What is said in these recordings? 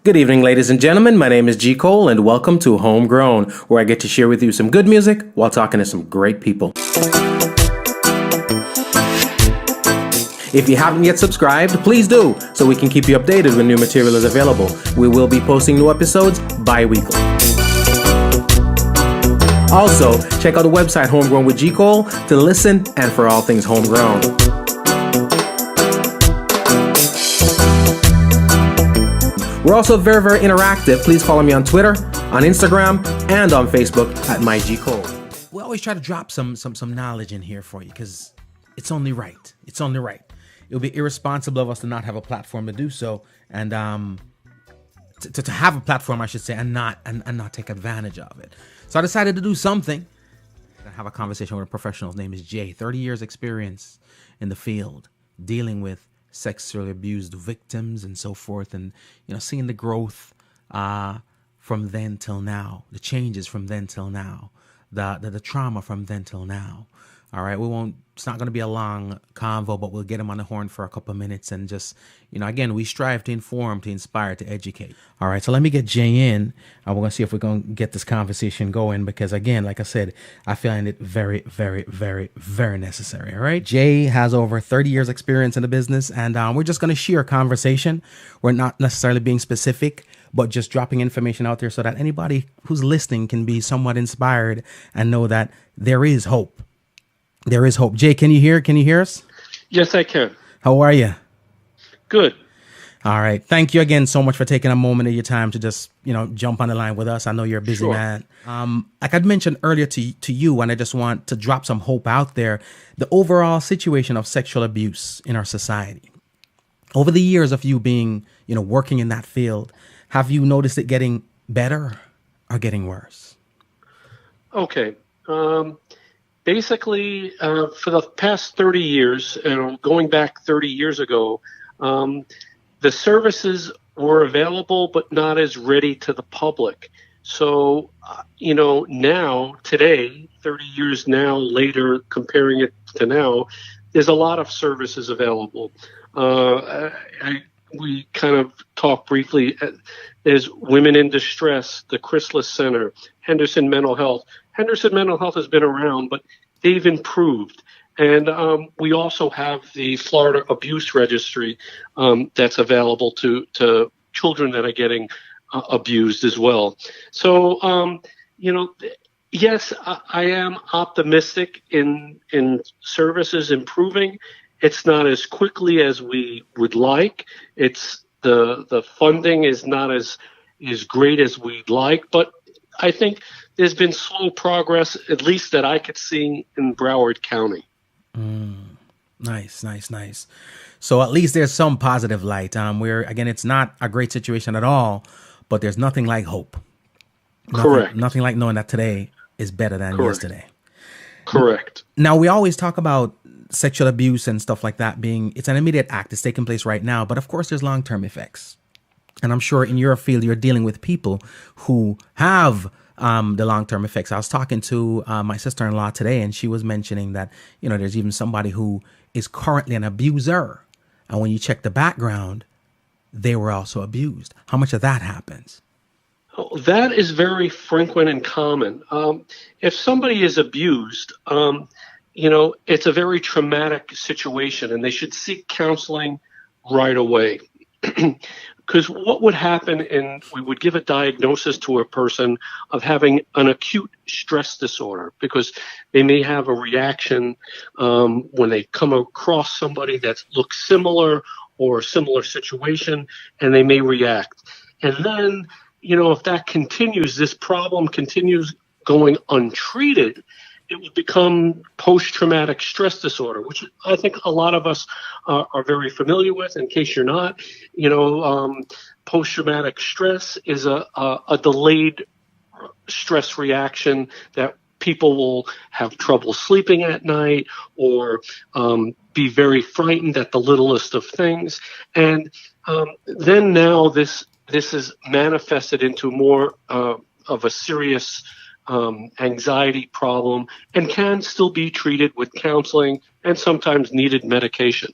Good evening, ladies and gentlemen. My name is G Cole, and welcome to Homegrown, where I get to share with you some good music while talking to some great people. If you haven't yet subscribed, please do, so we can keep you updated when new material is available. We will be posting new episodes bi-weekly. Also, check out the website Homegrown with G Cole to listen and for all things homegrown. We're also very, very interactive. Please follow me on Twitter, on Instagram, and on Facebook at MyGCole. We always try to drop some knowledge in here for you because it's only right. It's only right. It would be irresponsible of us to not have a platform to do so, and to have a platform, I should say, and not take advantage of it. So I decided to do something. I have a conversation with a professional. His name is Jay. 30 years experience in the field, dealing with sexually abused victims and so forth, and seeing the growth from then till now, the changes from then till now, the trauma from then till now. All right, it's not going to be a long convo, but we'll get him on the horn for a couple of minutes and just, again, we strive to inform, to inspire, to educate. All right, so let me get Jay in, and we're going to see if we're going to get this conversation going because, again, like I said, I find it very, very, very, very necessary. All right, Jay has over 30 years experience in the business, and we're just going to share a conversation. We're not necessarily being specific, but just dropping information out there so that anybody who's listening can be somewhat inspired and know that there is hope. There is hope. Jay, can you hear us? Yes, I can. How are you? Good. All right. Thank you again so much for taking a moment of your time to just, jump on the line with us. I know you're a busy man. Like I'd mentioned earlier to you, and I just want to drop some hope out there, the overall situation of sexual abuse in our society. Over the years of you being, working in that field, have you noticed it getting better or getting worse? Okay. Basically, for the past 30 years, going back 30 years ago, the services were available, but not as ready to the public. So, now, today, 30 years now later, comparing it to now, there's a lot of services available. We kind of talked briefly. There's Women in Distress, the Chrysalis Center, Henderson Mental Health. Henderson Mental Health has been around, but they've improved. And we also have the Florida Abuse Registry that's available to children that are getting abused as well. So, yes, I am optimistic in services improving. It's not as quickly as we would like. It's the funding is not as great as we'd like, but I think there's been slow progress, at least that I could see in Broward County. Nice. So at least there's some positive light. Where again, it's not a great situation at all, but there's nothing like hope. Correct. Nothing like knowing that today is better than yesterday. Correct. Now we always talk about sexual abuse and stuff like that it's an immediate act. It's taking place right now, but of course there's long-term effects. And I'm sure in your field you're dealing with people who have the long-term effects. I was talking to my sister-in-law today, and she was mentioning that, there's even somebody who is currently an abuser. And when you check the background, they were also abused. How much of that happens? Oh, that is very frequent and common. If somebody is abused, it's a very traumatic situation, and they should seek counseling right away. Because what would happen, and we would give a diagnosis to a person of having an acute stress disorder, because they may have a reaction when they come across somebody that looks similar or a similar situation, and they may react. And then, if that continues, this problem continues going untreated, it will become post-traumatic stress disorder, which I think a lot of us are very familiar with. In case you're not, post-traumatic stress is a delayed stress reaction that people will have trouble sleeping at night or be very frightened at the littlest of things. And then now this is manifested into more of a serious anxiety problem and can still be treated with counseling and sometimes needed medication.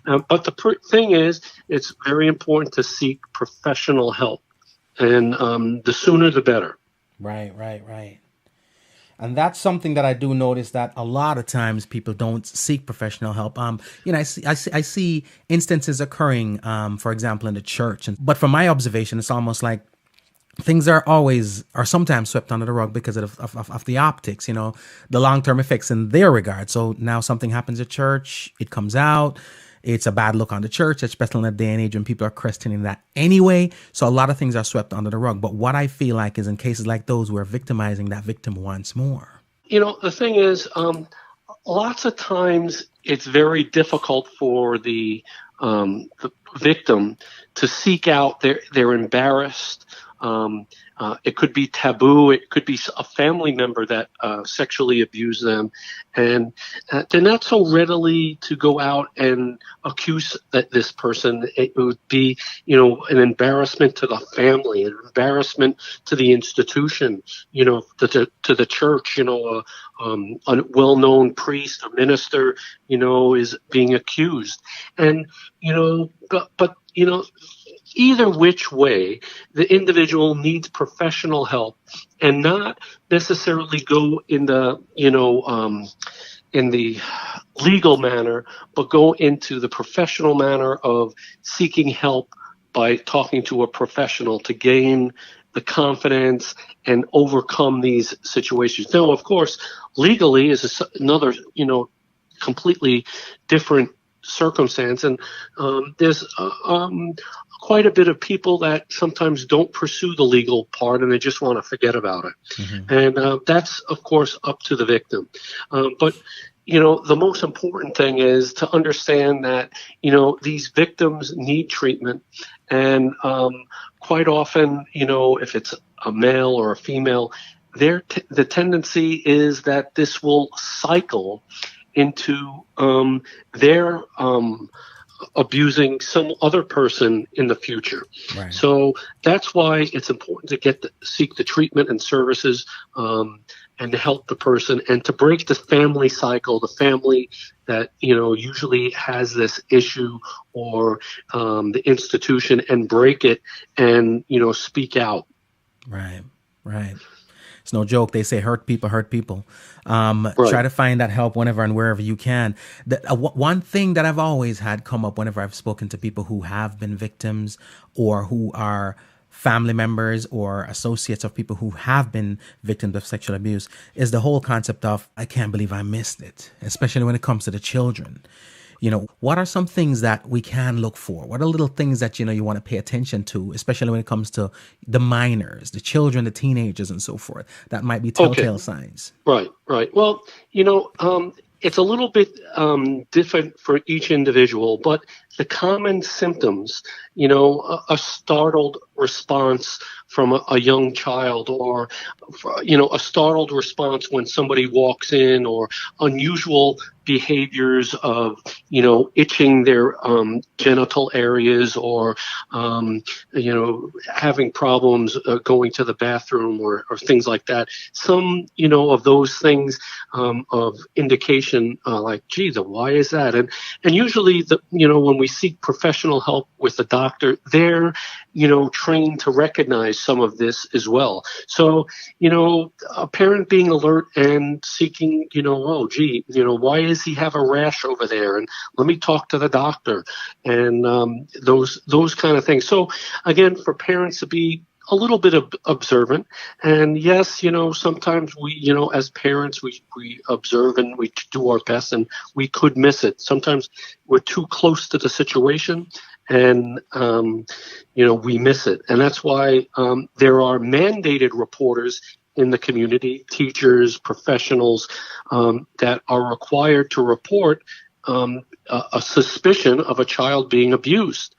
But the thing is, it's very important to seek professional help, and the sooner the better. Right. And that's something that I do notice, that a lot of times people don't seek professional help. I see instances occurring, for example, in the church. But from my observation, it's almost like things are sometimes swept under the rug because of the optics, the long-term effects in their regard. So now something happens at church, it comes out. It's a bad look on the church, especially in a day and age when people are questioning that anyway. So a lot of things are swept under the rug. But what I feel like is, in cases like those, we're victimizing that victim once more. The thing is, lots of times it's very difficult for the victim to seek out. They're embarrassed. It could be taboo. It could be a family member that sexually abused them, and they're not so readily to go out and accuse this person. It would be, an embarrassment to the family, an embarrassment to the institution, to the church. A well-known priest, a minister, is being accused, and but either which way, the individual needs professional help, and not necessarily go in the legal manner, but go into the professional manner of seeking help by talking to a professional to gain the confidence and overcome these situations. Now, of course, legally is another, completely different circumstance, and there's quite a bit of people that sometimes don't pursue the legal part, and they just want to forget about it. Mm-hmm. And that's, of course, up to the victim. But the most important thing is to understand that, these victims need treatment. And quite often, if it's a male or a female, the tendency is that this will cycle into their abusing some other person in the future. Right. So that's why it's important to seek the treatment and services, and to help the person, and to break the family cycle, the family that usually has this issue, or the institution, and break it and speak out. Right. It's no joke. They say hurt people hurt people. Right. Try to find that help whenever and wherever you can. One thing that I've always had come up whenever I've spoken to people who have been victims, or who are family members or associates of people who have been victims of sexual abuse, is the whole concept of, I can't believe I missed it, especially when it comes to the children. What are some things that we can look for? What are little things that, you want to pay attention to, especially when it comes to the minors, the children, the teenagers, and so forth, that might be telltale signs? Right. Well, it's a little bit different for each individual, but the common symptoms, a startled response from a young child, or, a startled response when somebody walks in, or unusual behaviors of, itching their genital areas, or, having problems going to the bathroom, or things like that. Some, of those things of indication, like, gee, why is that? And usually, when we seek professional help with the doctor, they're, trained to recognize some of this as well. So, a parent being alert and seeking, oh, gee, why does he have a rash over there? And let me talk to the doctor, and those kind of things. So, again, for parents to be a little bit observant, and yes, sometimes we, as parents, we observe and we do our best, and we could miss it. Sometimes we're too close to the situation, and we miss it. And that's why there are mandated reporters in the community, teachers, professionals, that are required to report a suspicion of a child being abused.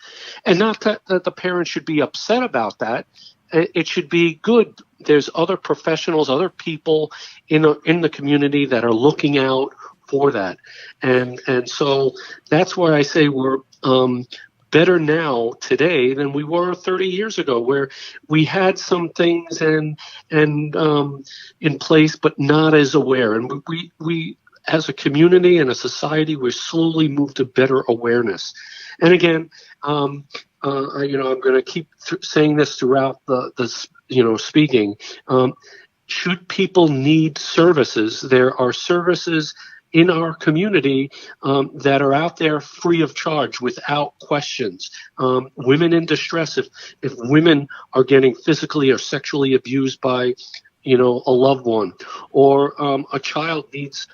And not that the parent should be upset about that. It should be good. There's other professionals, other people in the community that are looking out for that. And so that's why I say we're better now today than we were 30 years ago, where we had some things and in place, but not as aware. And we as a community and a society, we're slowly moved to better awareness. And again, I'm going to keep saying this throughout the speaking. Should people need services, there are services in our community that are out there free of charge, without questions. Women in distress, if women are getting physically or sexually abused by, a loved one, or a child needs,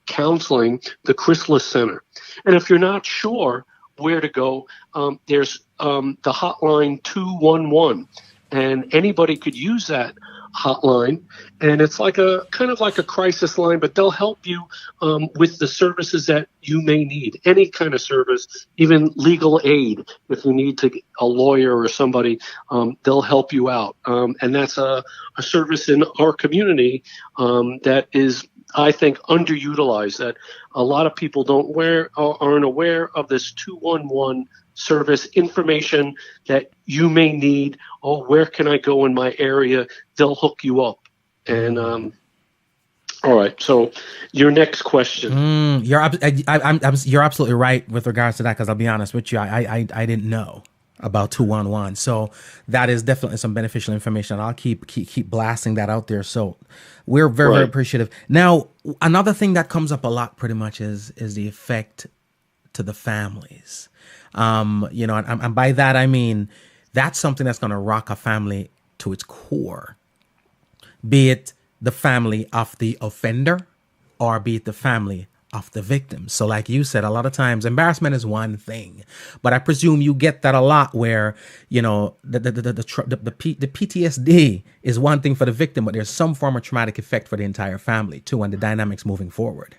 counseling, the Chrysalis Center. And if you're not sure where to go, there's the hotline 211, and anybody could use that hotline, and it's kind of like a crisis line, but they'll help you with the services that you may need, any kind of service, even legal aid. If you need a lawyer or somebody, they'll help you out, and that's a service in our community that is, I think, underutilized, that a lot of people aren't aware of. This 211 service information that you may need. Oh, where can I go in my area? They'll hook you up. And all right. So your next question. You're absolutely right with regards to that, because I'll be honest with you, I didn't know about 211. So that is definitely some beneficial information. I'll keep blasting that out there. So we're very, very appreciative. Now, another thing that comes up a lot pretty much is the effect to the families. And by that, I mean, that's something that's going to rock a family to its core, be it the family of the offender or be it the family of the victim. So like you said, a lot of times embarrassment is one thing, but I presume you get that a lot where, the PTSD is one thing for the victim, but there's some form of traumatic effect for the entire family too, and the dynamics moving forward.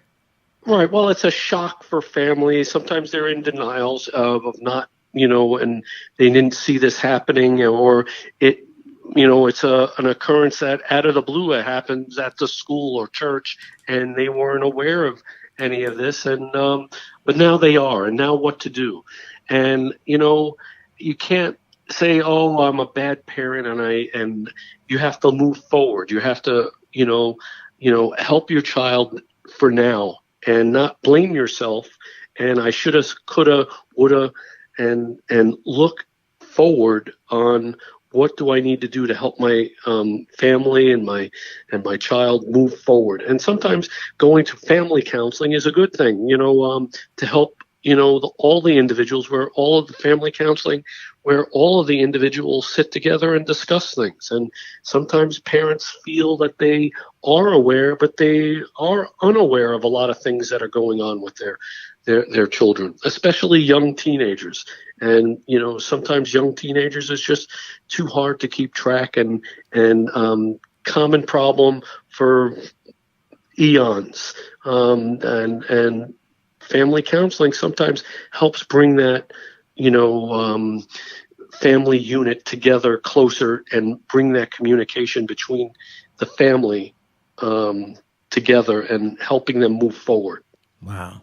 Right. Well, it's a shock for families. Sometimes they're in denials of not, and they didn't see this happening, or it's an occurrence that out of the blue it happens at the school or church, and they weren't aware of any of this. And but now they are, and now what to do? And you can't say, "Oh, I'm a bad parent," and you have to move forward. You have to help your child for now, and not blame yourself. And I shoulda, coulda, woulda, and look forward on what do I need to do to help my family and my child move forward. And sometimes going to family counseling is a good thing, to help all the individuals, where all of the family counseling, where all of the individuals sit together and discuss things. And sometimes parents feel that they are aware, but they are unaware of a lot of things that are going on with their children, especially young teenagers. And sometimes young teenagers is just too hard to keep track, and common problem for eons. And family counseling sometimes helps bring that, family unit together closer, and bring that communication between the family together, and helping them move forward. Wow.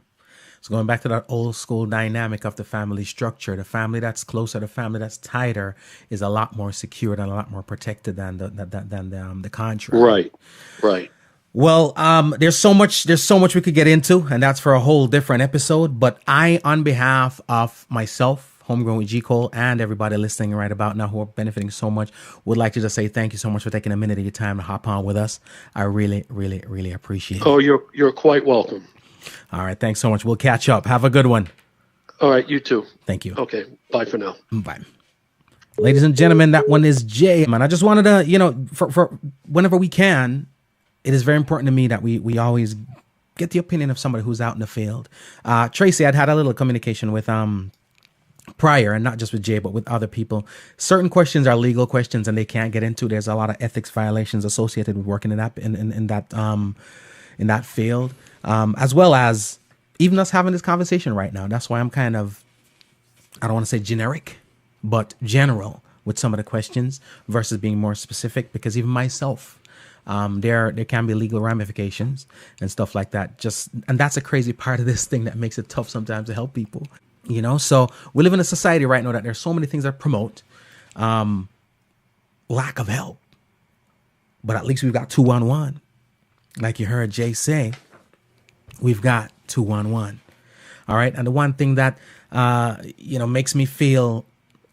So going back to that old school dynamic of the family structure, the family that's closer, the family that's tighter is a lot more secured and a lot more protected than the contrary. Right. Well, there's so much we could get into, and that's for a whole different episode. But I, on behalf of myself, Homegrown with G Cole, and everybody listening right about now who are benefiting so much, would like to just say thank you so much for taking a minute of your time to hop on with us. I really, really, really appreciate it. Oh, you're quite welcome. All right. Thanks so much. We'll catch up. Have a good one. All right. You too. Thank you. Okay. Bye for now. Bye. Ladies and gentlemen, that one is Jay. Man, I just wanted to, for whenever we can, it is very important to me that we always get the opinion of somebody who's out in the field. Tracy, I'd had a little communication with prior, and not just with Jay, but with other people. Certain questions are legal questions and they can't get into. There's a lot of ethics violations associated with working in that field. As well as even us having this conversation right now. That's why I'm kind of, I don't want to say generic, but general with some of the questions versus being more specific, because even myself, there can be legal ramifications and stuff like that. And that's a crazy part of this thing that makes it tough sometimes to help people, So we live in a society right now that there's so many things that promote lack of help. But at least we've got 211, like you heard Jay say. we've got 211. All right. And the one thing that, makes me feel,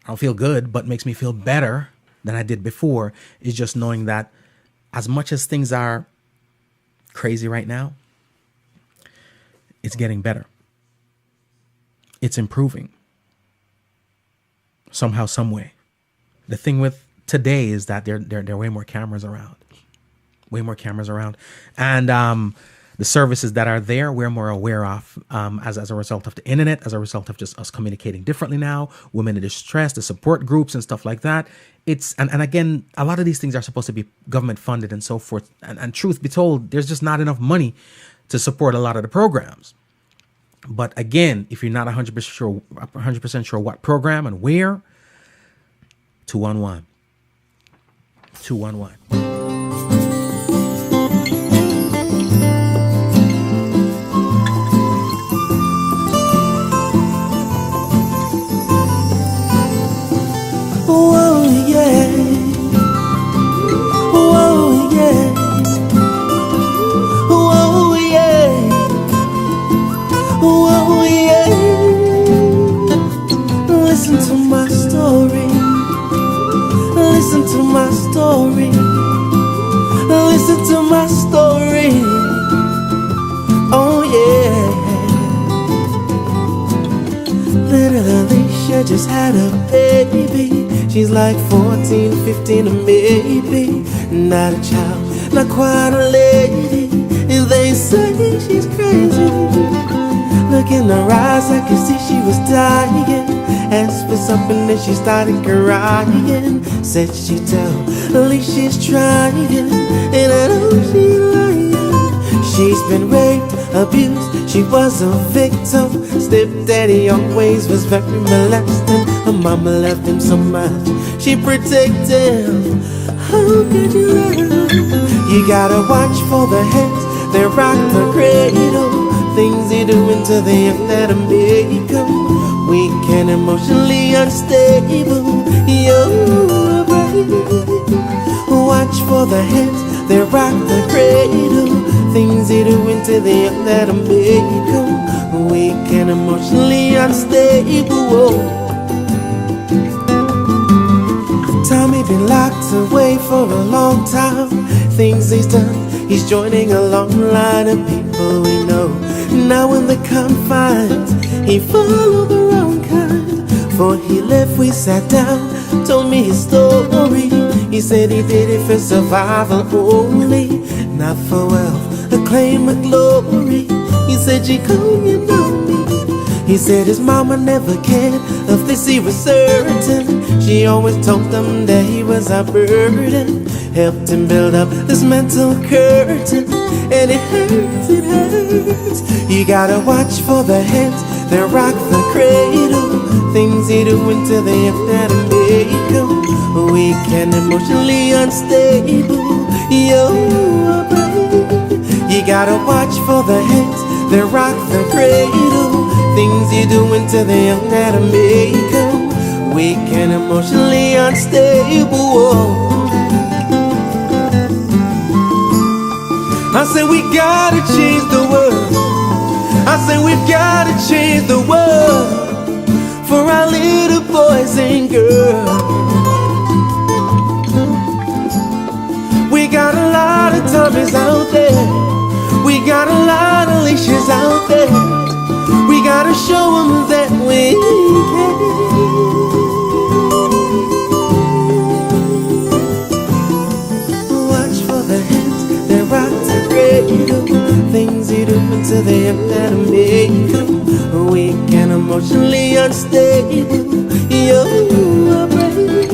I don't feel good, but makes me feel better than I did before is just knowing that as much as things are crazy right now, it's getting better. It's improving. Somehow, some way. The thing with today is that there are way more cameras around. And the services that are there, we're more aware of as a result of the internet, as a result of just us communicating differently now, women in distress, the support groups and stuff like that. And again, a lot of these things are supposed to be government funded and so forth. And truth be told, there's just not enough money to support a lot of the programs. But again, if you're not 100% sure what program and where, 211. 211. Whoa, yeah. Whoa, yeah. Whoa, yeah. Whoa, yeah. Listen to my story. Listen to my story. Listen to my story. Oh, yeah. Little Alicia just had a baby. She's like 14, 15, or maybe not a child, not quite a lady. And they say she's crazy. Look in her eyes, I could see she was dying. Asked for something and she started crying. Said she'd tell, at least she's trying. And I know she's lying. She's been raped, abused, she was a victim. Stepdaddy always was very molesting. Her mama loved him so much, she protected him. How could you let her? You gotta watch for the heads, they rock the cradle. Things they do into the young that'll make them weak and emotionally unstable. You're right. Watch for the heads, they rock the cradle. Things they do into the young that'll make them weak and emotionally unstable. Tommy been locked away for a long time. Things he's done, he's joining a long line of people we know. Now in the confines, he followed the wrong kind. Before he left, we sat down, told me his story. He said he did it for survival only, not for wealth, acclaim, or glory. He said, G Cole, you know me. He said his mama never cared, of this he was certain. She always told him that he was a burden. Helped him build up this mental curtain. And it hurts, it hurts. You gotta watch for the heads that rock the cradle. Things he do into the young that'll make him weak and emotionally unstable. You're right. You gotta watch for the heads that rock the cradle. Things you do into the young that'll make him weak and emotionally unstable. I said we gotta change the world. I said we've gotta change the world for our little boys and girls. We got a lot of Tommies out there. We got a lot of Alicias out there. We gotta show them that we can. Watch for the hands that rock the cradle. Things you do into the young that'll make them weak and emotionally unstable. You're brave.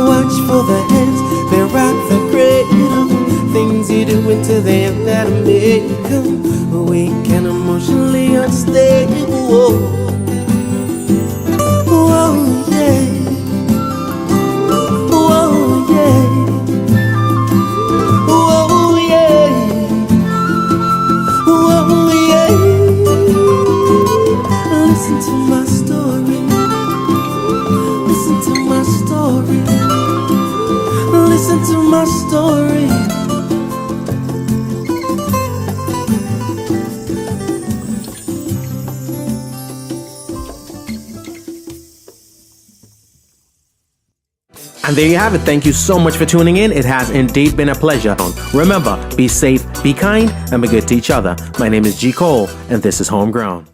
Watch for the hands that rock the cradle. Things you do into the young that'll make them weak and emotionally unstable. Whoa, yeah. Whoa, yeah. Whoa, yeah. Whoa, yeah. Listen to my story. Listen to my story. Listen to my story. there you have it. Thank you so much for tuning in. It has indeed been a pleasure. Remember, be safe, be kind, and be good to each other. My name is G Cole, and this is Homegrown.